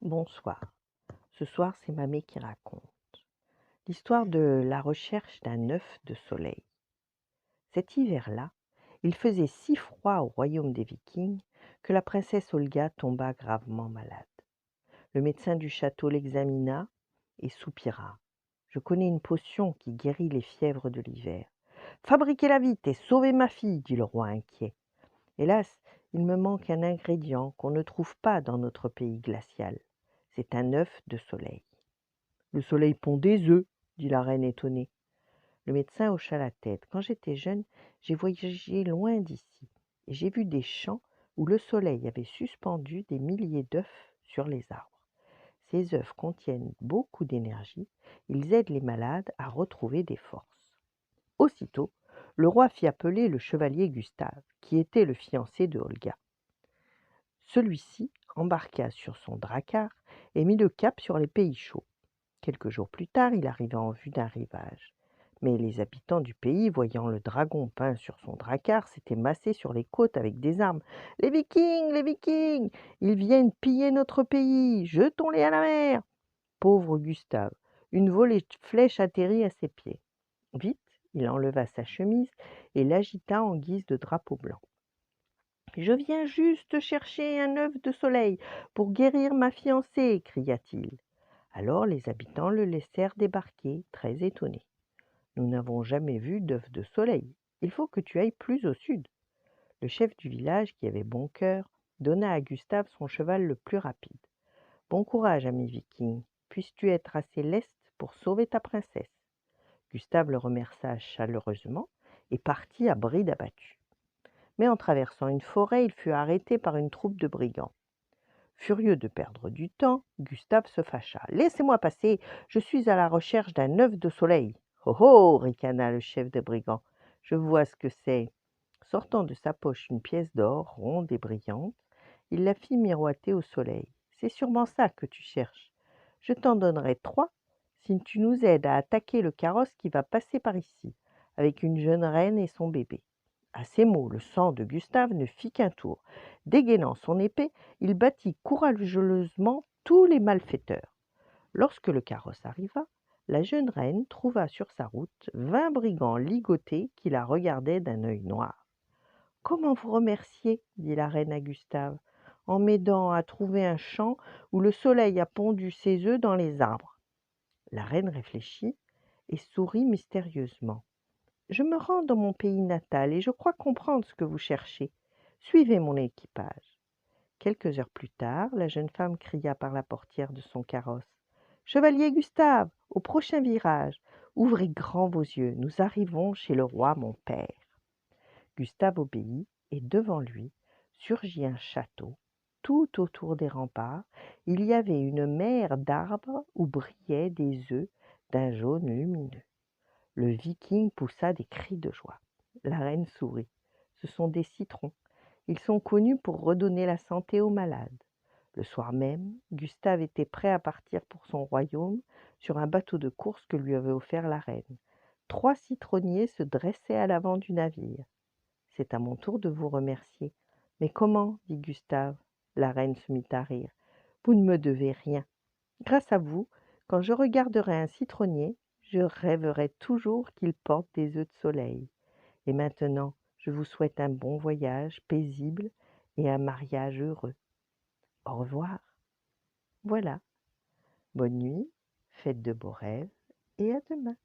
Bonsoir. Ce soir, c'est Mamé qui raconte. L'histoire de la recherche d'un œuf de soleil. Cet hiver-là, il faisait si froid au royaume des Vikings que la princesse Olga tomba gravement malade. Le médecin du château l'examina et soupira. Je connais une potion qui guérit les fièvres de l'hiver. Fabriquez-la vite et sauvez ma fille, dit le roi inquiet. Hélas, il me manque un ingrédient qu'on ne trouve pas dans notre pays glacial. C'est un œuf de soleil. Le soleil pond des œufs, dit la reine étonnée. Le médecin hocha la tête. Quand j'étais jeune, j'ai voyagé loin d'ici et j'ai vu des champs où le soleil avait suspendu des milliers d'œufs sur les arbres. Ces œufs contiennent beaucoup d'énergie. Ils aident les malades à retrouver des forces. Aussitôt, le roi fit appeler le chevalier Gustave, qui était le fiancé de Olga. Celui-ci embarqua sur son drakkar et mit le cap sur les pays chauds. Quelques jours plus tard, il arriva en vue d'un rivage. Mais les habitants du pays, voyant le dragon peint sur son drakkar, s'étaient massés sur les côtes avec des armes. « Les Vikings, les Vikings! Ils viennent piller notre pays! Jetons-les à la mer !» Pauvre Gustave, une volée de flèches atterrit à ses pieds. Vite, il enleva sa chemise et l'agita en guise de drapeau blanc. « Je viens juste chercher un œuf de soleil pour guérir ma fiancée !» cria-t-il. Alors les habitants le laissèrent débarquer, très étonnés. « Nous n'avons jamais vu d'œuf de soleil. Il faut que tu ailles plus au sud. » Le chef du village, qui avait bon cœur, donna à Gustave son cheval le plus rapide. « Bon courage, ami viking. Puisses-tu être assez leste pour sauver ta princesse. » Gustave le remercia chaleureusement et partit à bride abattue. Mais en traversant une forêt, il fut arrêté par une troupe de brigands. Furieux de perdre du temps, Gustave se fâcha. « Laissez-moi passer, je suis à la recherche d'un œuf de soleil. »« Oh oh !» ricana le chef des brigands. « Je vois ce que c'est. » Sortant de sa poche une pièce d'or, ronde et brillante, il la fit miroiter au soleil. « C'est sûrement ça que tu cherches. Je t'en donnerai 3 si tu nous aides à attaquer le carrosse qui va passer par ici, avec une jeune reine et son bébé. » À ces mots, le sang de Gustave ne fit qu'un tour. Dégainant son épée, il battit courageusement tous les malfaiteurs. Lorsque le carrosse arriva, la jeune reine trouva sur sa route 20 brigands ligotés qui la regardaient d'un œil noir. « Comment vous remercier ?» dit la reine à Gustave, « en m'aidant à trouver un champ où le soleil a pondu ses œufs dans les arbres. » La reine réfléchit et sourit mystérieusement. « Je me rends dans mon pays natal et je crois comprendre ce que vous cherchez. Suivez mon équipage. » Quelques heures plus tard, la jeune femme cria par la portière de son carrosse. « Chevalier Gustave, au prochain virage, ouvrez grand vos yeux, nous arrivons chez le roi mon père. » Gustave obéit et devant lui surgit un château. Tout autour des remparts, il y avait une mer d'arbres où brillaient des œufs d'un jaune lumineux. Le viking poussa des cris de joie. La reine sourit. Ce sont des citrons. Ils sont connus pour redonner la santé aux malades. Le soir même, Gustave était prêt à partir pour son royaume sur un bateau de course que lui avait offert la reine. 3 citronniers se dressaient à l'avant du navire. « C'est à mon tour de vous remercier. »« Mais comment ?» dit Gustave. La reine se mit à rire. « Vous ne me devez rien. Grâce à vous, quand je regarderai un citronnier, je rêverai toujours qu'il porte des œufs de soleil. Et maintenant, je vous souhaite un bon voyage paisible et un mariage heureux. Au revoir. » Voilà. Bonne nuit, faites de beaux rêves et à demain.